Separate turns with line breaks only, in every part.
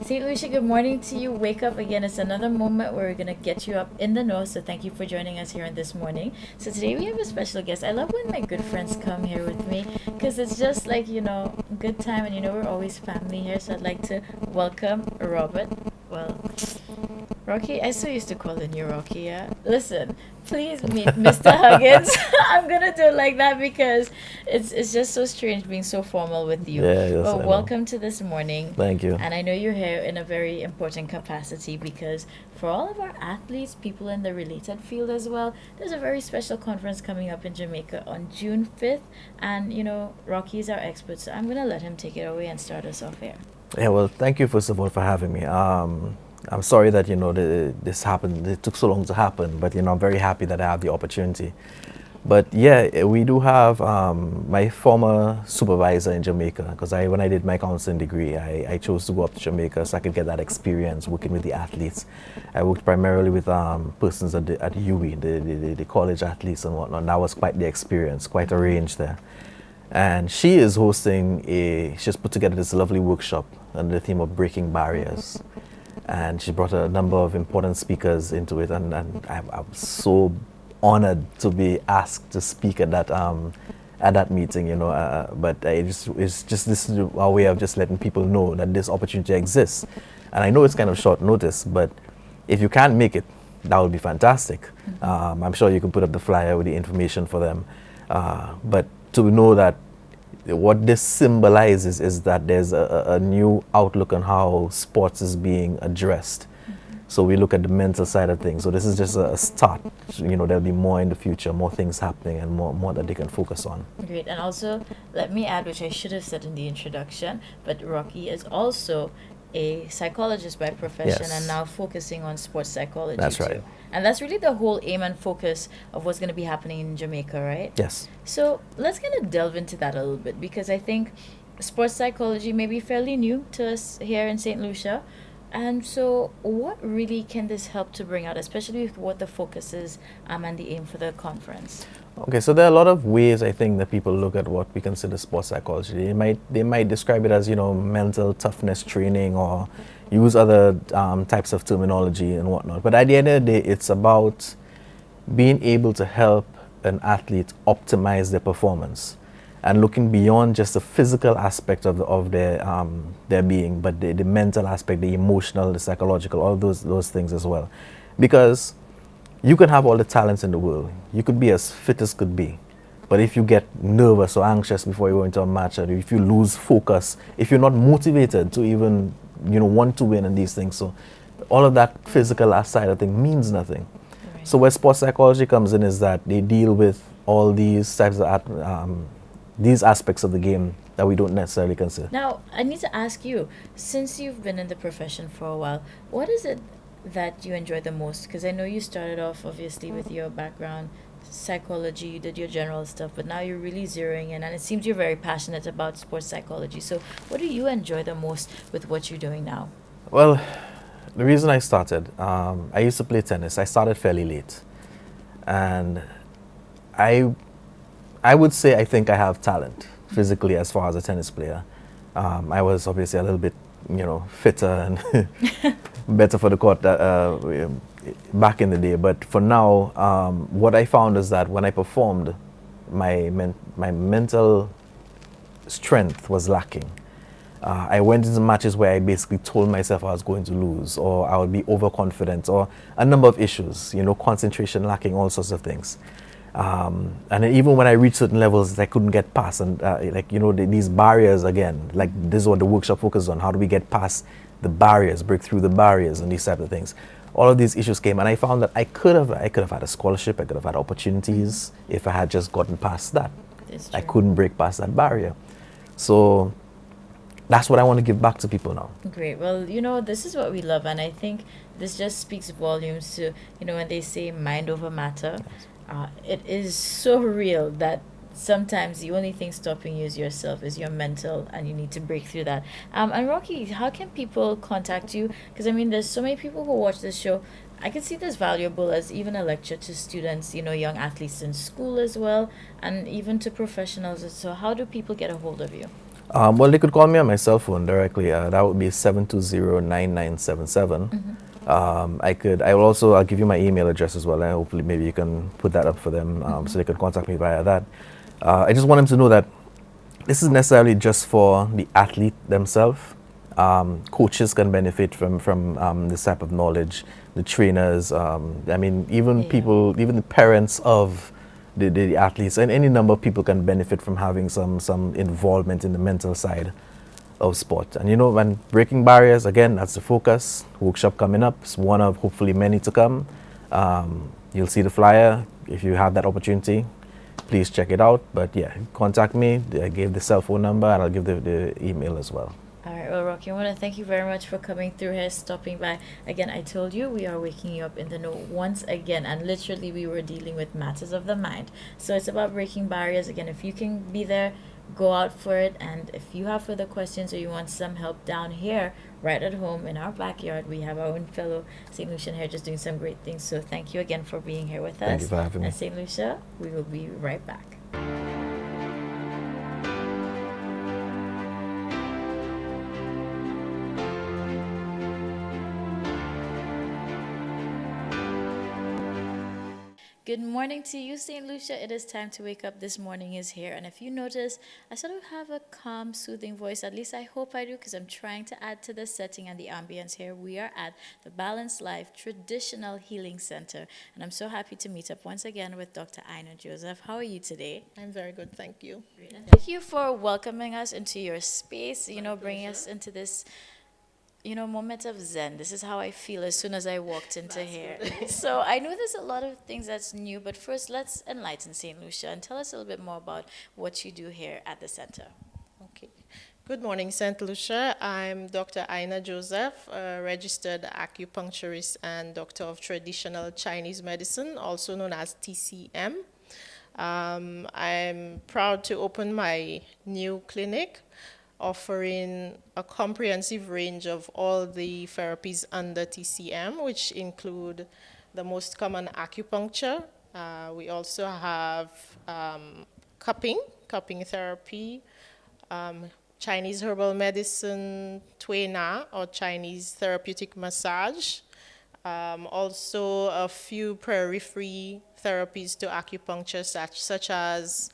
St. Lucia, good morning to you. Wake up again. It's another moment where we're going to get you up in the know. So thank you for joining us here on this morning. So today we have a special guest. I love when my good friends come here with me because it's just like, good time. And we're always family here. So I'd like to welcome Robert. Well, Rocky, I still used to call you Rocky, yeah? Listen, please meet Mr. Huggins. I'm gonna do it like that because it's just so strange being so formal with you.
Yeah, yes,
Well,
I know.
welcome to this morning.
Thank you.
And I know you're here in a very important capacity because for all of our athletes, people in the related field as well, there's a very special conference coming up in Jamaica on June 5th. And, Rocky is our expert, so I'm going to let him take it away and start us off here.
Yeah, well, thank you first of all for having me. I'm sorry that this happened. It took so long to happen, but I'm very happy that I have the opportunity. But yeah, we do have my former supervisor in Jamaica, because when I did my counseling degree, I chose to go up to Jamaica so I could get that experience working with the athletes. I worked primarily with persons at UWI, the college athletes and whatnot. And that was quite the experience, quite a range there. And she is hosting she's put together this lovely workshop under the theme of breaking barriers. And she brought a number of important speakers into it, and I was so honored to be asked to speak at that meeting, but it's just this is our way of just letting people know that this opportunity exists. And I know it's kind of short notice, but if you can't make it, that would be fantastic. I'm sure you can put up the flyer with the information for them. But to know that what this symbolizes is that there's a new outlook on how sports is being addressed. So we look at the mental side of things. So this is just a start. There'll be more in the future, more things happening, and more that they can focus on.
Great. And also, let me add, which I should have said in the introduction, but Rocky is also a psychologist by profession.
Yes.
And now focusing on sports psychology.
That's
too.
right.
And that's really the whole aim and focus of what's going to be happening in Jamaica, right?
Yes.
So let's kind of delve into that a little bit because I think sports psychology may be fairly new to us here in St. Lucia. And so what really can this help to bring out, especially with what the focus is and the aim for the conference?
Okay, so there are a lot of ways I think that people look at what we consider sports psychology. They might describe it as mental toughness training or use other types of terminology and whatnot. But at the end of the day, it's about being able to help an athlete optimize their performance and looking beyond just the physical aspect of their being, but the mental aspect, the emotional, the psychological, all those things as well. Because you can have all the talents in the world. You could be as fit as could be. But if you get nervous or anxious before you go into a match, or if you lose focus, if you're not motivated to even want to win and these things, so all of that physical side of things means nothing.
Right.
So where sports psychology comes in is that they deal with all these types of these aspects of the game that we don't necessarily consider.
Now, I need to ask you, since you've been in the profession for a while, what is it that you enjoy the most? Because I know you started off, obviously, with your background, psychology, you did your general stuff, but now you're really zeroing in, and it seems you're very passionate about sports psychology. So what do you enjoy the most with what you're doing now?
Well, the reason I started, I used to play tennis. I started fairly late. And I would say I think I have talent physically as far as a tennis player. I was obviously a little bit, fitter and better for the court back in the day. But for now, what I found is that when I performed, my mental strength was lacking. I went into matches where I basically told myself I was going to lose, or I would be overconfident, or a number of issues, concentration lacking, all sorts of things. And then even when I reached certain levels, I couldn't get past. And these barriers, again, like this is what the workshop focuses on. How do we get past the barriers, break through the barriers and these type of things? All of these issues came, and I found that I could have had a scholarship, I could have had opportunities if I had just gotten past that. I couldn't break past that barrier. So that's what I want to give back to people now.
Great. Well, this is what we love, and I think this just speaks volumes to, when they say mind over matter. It is so real that sometimes the only thing stopping you is yourself, is your mental, and you need to break through that. And Rocky, how can people contact you? Because there's so many people who watch this show. I can see this valuable as even a lecture to students, young athletes in school as well, and even to professionals. So how do people get a hold of you?
Well, they could call me on my cell phone directly. That would be 720-9977. I'll give you my email address as well, and hopefully maybe you can put that up for them so they can contact me via that. I just want them to know that this is necessarily just for the athlete themselves. Coaches can benefit from this type of knowledge. The trainers, even
Yeah.
people, even the parents of the athletes, and any number of people can benefit from having some involvement in the mental side of sport. And when breaking barriers, again, that's the focus. Workshop coming up. It's one of hopefully many to come. You'll see the flyer if you have that opportunity. Please check it out. But yeah, contact me. I gave the cell phone number, and I'll give the email as well.
All right, well, Rocky, I want to thank you very much for coming through here, stopping by. Again, I told you we are waking you up in the know once again, and literally we were dealing with matters of the mind. So it's about breaking barriers. Again, if you can be there, go out for it. And if you have further questions or you want some help down here, right at home in our backyard, we have our own fellow St. Lucian here just doing some great things. So thank you again for being here with us.
Thank you for having me.
And St. Lucia, we will be right back. Good morning to you, St. Lucia. It is time to wake up. This morning is here. And if you notice, I sort of have a calm, soothing voice. At least I hope I do, because I'm trying to add to the setting and the ambience here. We are at the Balanced Life Traditional Healing Center. And I'm so happy to meet up once again with Dr. Ina Joseph. How are you today?
I'm very good, thank you.
And thank you for welcoming us into your space, bringing us into this moment of zen. This is how I feel as soon as I walked into here. So I know there's a lot of things that's new, but first let's enlighten St. Lucia and tell us a little bit more about what you do here at the center.
Okay. Good morning, St. Lucia. I'm Dr. Ina Joseph, a registered acupuncturist and doctor of traditional Chinese medicine, also known as TCM. I'm proud to open my new clinic, offering a comprehensive range of all the therapies under TCM, which include the most common acupuncture. We also have cupping therapy, Chinese herbal medicine, Tui Na, or Chinese therapeutic massage. Also a few periphery therapies to acupuncture, such as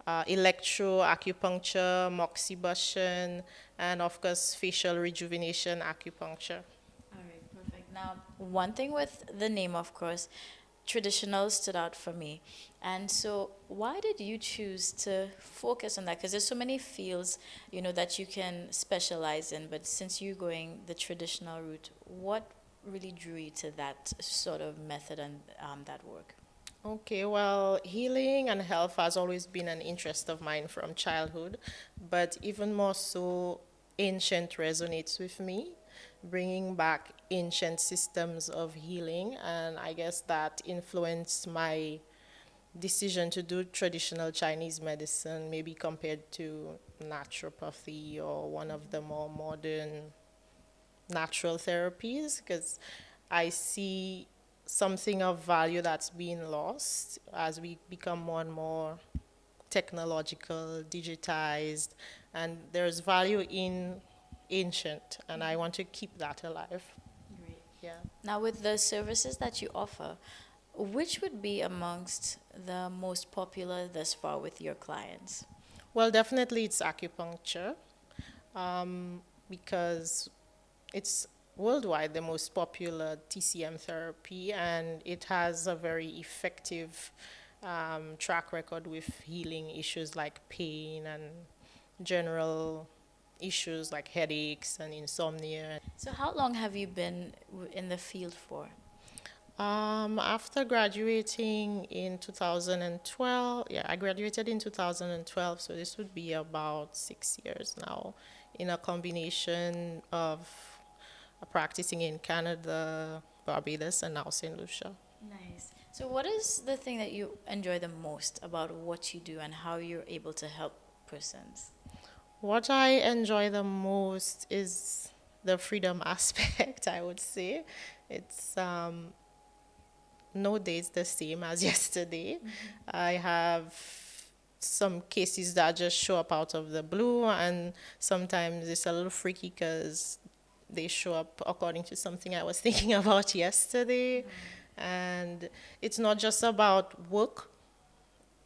electroacupuncture, moxibustion, and of course facial rejuvenation acupuncture.
All right, perfect. Now, one thing with the name, of course, traditional stood out for me. And so why did you choose to focus on that? Because there's so many fields, that you can specialize in, but since you're going the traditional route, what really drew you to that sort of method and that work?
Okay, well, healing and health has always been an interest of mine from childhood, but even more so, ancient resonates with me, bringing back ancient systems of healing, and I guess that influenced my decision to do traditional Chinese medicine, maybe compared to naturopathy or one of the more modern natural therapies, because I see something of value that's being lost as we become more and more technological, digitized, and there's value in ancient, and I want to keep that alive.
Great.
Yeah.
Now, with the services that you offer, which would be amongst the most popular thus far with your clients?
Well, definitely it's acupuncture, because it's worldwide the most popular TCM therapy, and it has a very effective track record with healing issues like pain and general issues like headaches and insomnia.
So how long have you been in the field for?
After graduating in 2012, I graduated in 2012, so this would be about 6 years now, in a combination of practicing in Canada, Barbados, and now St. Lucia.
Nice. So what is the thing that you enjoy the most about what you do and how you're able to help persons?
What I enjoy the most is the freedom aspect, I would say. It's no day is the same as yesterday. I have some cases that just show up out of the blue, and sometimes it's a little freaky because they show up according to something I was thinking about yesterday. And it's not just about work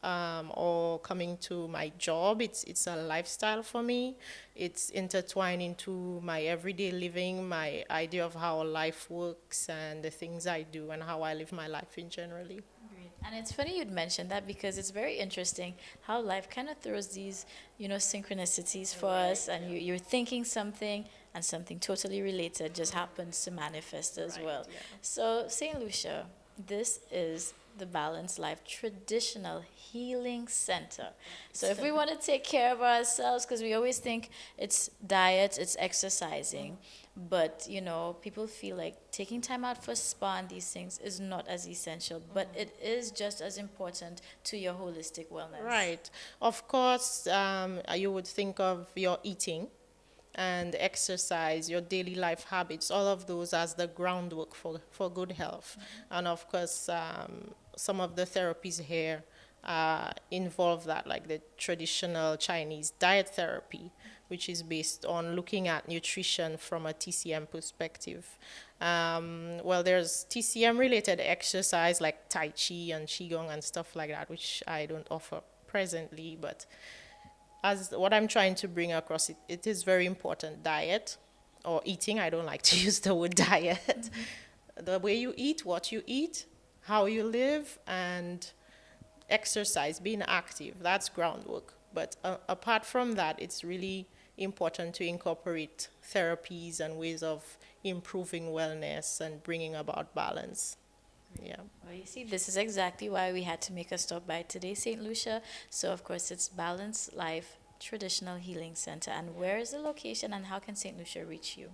or coming to my job. It's a lifestyle for me. It's intertwined into my everyday living, my idea of how life works, and the things I do, and how I live my life in generally.
Great. And it's funny you'd mention that because it's very interesting how life kind of throws these, synchronicities for us, and you're thinking something, and something totally related just happens to manifest as
Right,
well.
yeah.
So, St. Lucia, this is the Balanced Life Traditional Healing Center. So, if we want to take care of ourselves, because we always think it's diet, it's exercising, but people feel like taking time out for spa and these things is not as essential, but it is just as important to your holistic wellness.
Right. Of course, you would think of your eating and exercise, your daily life habits, all of those as the groundwork for good health. And of course, some of the therapies here involve that, like the traditional Chinese diet therapy, which is based on looking at nutrition from a TCM perspective. Well, there's TCM related exercise like Tai Chi and Qigong and stuff like that, which I don't offer presently, but as what I'm trying to bring across, it is very important. Diet or eating, I don't like to use the word diet. The way you eat, what you eat, how you live, and exercise, being active, that's groundwork. But apart from that, it's really important to incorporate therapies and ways of improving wellness and bringing about balance. Yeah.
Well, you see, this is exactly why we had to make a stop by today, St. Lucia. So, of course, it's Balanced Life Traditional Healing Center. And where is the location, and how can St. Lucia reach you?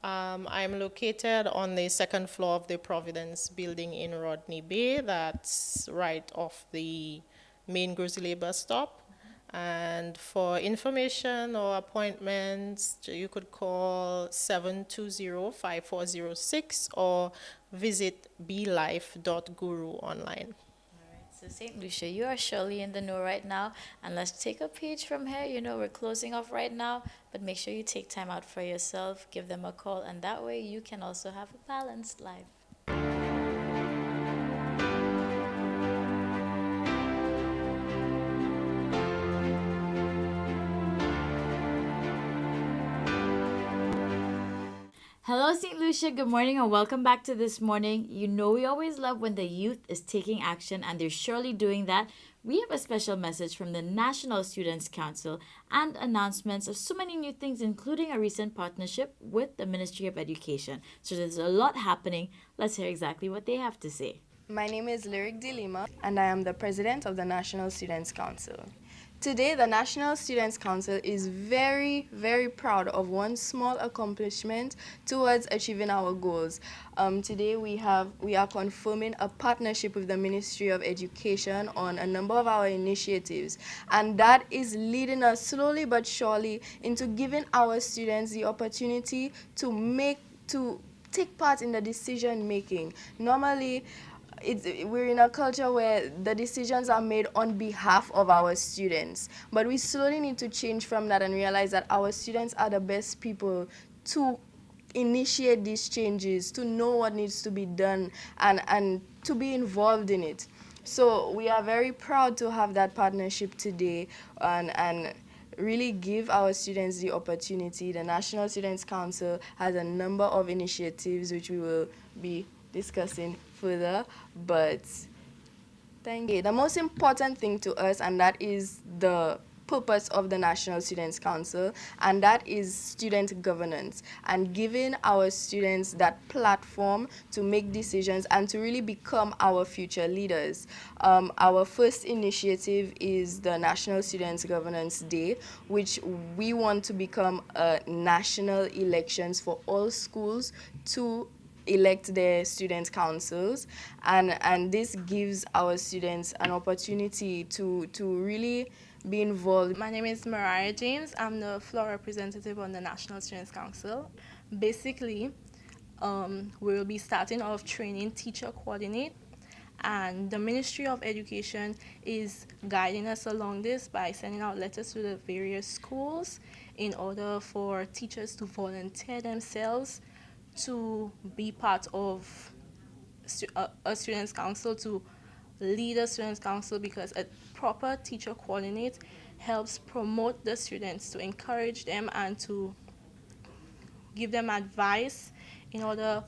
I'm located on the second floor of the Providence building in Rodney Bay. That's right off the main Grizzly bus stop. And for information or appointments, you could call 720-5406 or visit BeLife.guru online.
All right. So, St. Lucia, you are surely in the know right now. And let's take a page from here. We're closing off right now, but make sure you take time out for yourself, give them a call, and that way you can also have a balanced life. Hello, St. Lucia. Good morning and welcome back to This Morning. We always love when the youth is taking action, and they're surely doing that. We have a special message from the National Students Council and announcements of so many new things, including a recent partnership with the Ministry of Education. So there's a lot happening. Let's hear exactly what they have to say.
My name is Lyric De Lima, and I am the president of the National Students Council. Today, the National Students Council is very, very proud of one small accomplishment towards achieving our goals. Today, we are confirming a partnership with the Ministry of Education on a number of our initiatives, and that is leading us slowly but surely into giving our students the opportunity to take part in the decision making. Normally, we're in a culture where the decisions are made on behalf of our students, but we slowly need to change from that and realize that our students are the best people to initiate these changes, to know what needs to be done, and to be involved in it. So we are very proud to have that partnership today and really give our students the opportunity. The National Students Council has a number of initiatives which we will be discussing further, but thank you. The most important thing to us, and that is the purpose of the National Students Council, and that is student governance and giving our students that platform to make decisions and to really become our future leaders. Our first initiative is the National Students Governance Day, which we want to become national elections for all schools to elect their student councils, and this gives our students an opportunity to really be involved.
My name is Mariah James. I'm the floor representative on the National Students Council. Basically, we will be starting off training teacher coordinate, And the Ministry of Education is guiding us along this by sending out letters to the various schools in order for teachers to volunteer themselves to be part of a students' council, to lead a students' council, because a proper teacher coordinate helps promote the students, to encourage them and to give them advice in order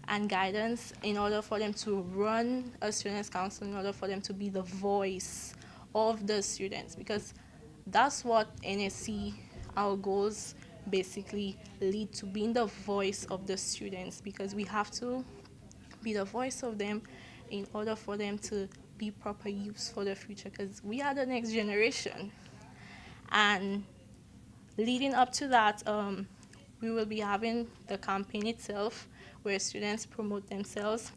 and guidance in order for them to run a students' council, in order for them to be the voice of the students, because that's what NSC, our goals basically lead to, being the voice of the students, because we have to be the voice of them in order for them to be proper youths for the future, because we are the next generation. And leading up to that, we will be having the campaign itself where students promote themselves.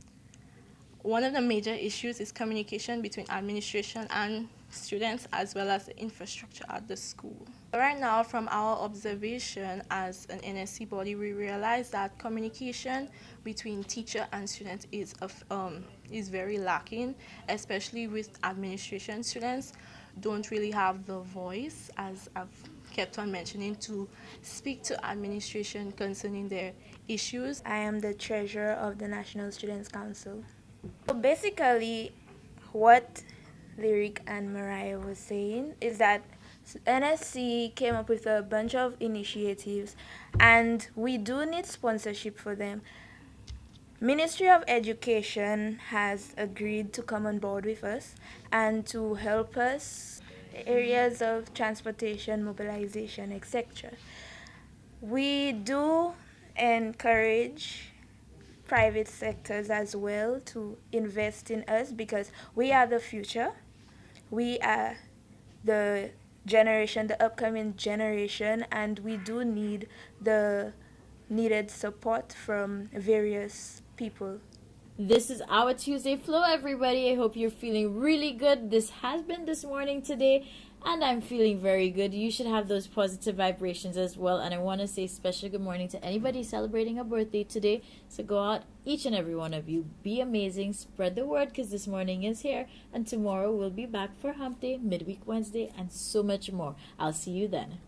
One of the major issues is communication between administration and students, as well as the infrastructure at the school. Right now, from our observation as an NSC body, we realize that communication between teacher and student is very lacking, especially with administration. Students don't really have the voice, as I've kept on mentioning, to speak to administration concerning their issues.
I am the treasurer of the National Students' Council. So basically, what Lyric and Mariah was saying is that NSC came up with a bunch of initiatives, and we do need sponsorship for them. Ministry of Education has agreed to come on board with us and to help us areas of transportation, mobilization, etc. We do encourage private sectors as well to invest in us, because we are the future. We are the generation, the upcoming generation, and we do need the needed support from various people.
This is our Tuesday Flow, everybody. I hope you're feeling really good. This has been This Morning today, and I'm feeling very good. You should have those positive vibrations as well. And I want to say special good morning to anybody celebrating a birthday today. So go out, each and every one of you. Be amazing. Spread the word, because this morning is here. And tomorrow we'll be back for Hump Day, Midweek Wednesday, and so much more. I'll see you then.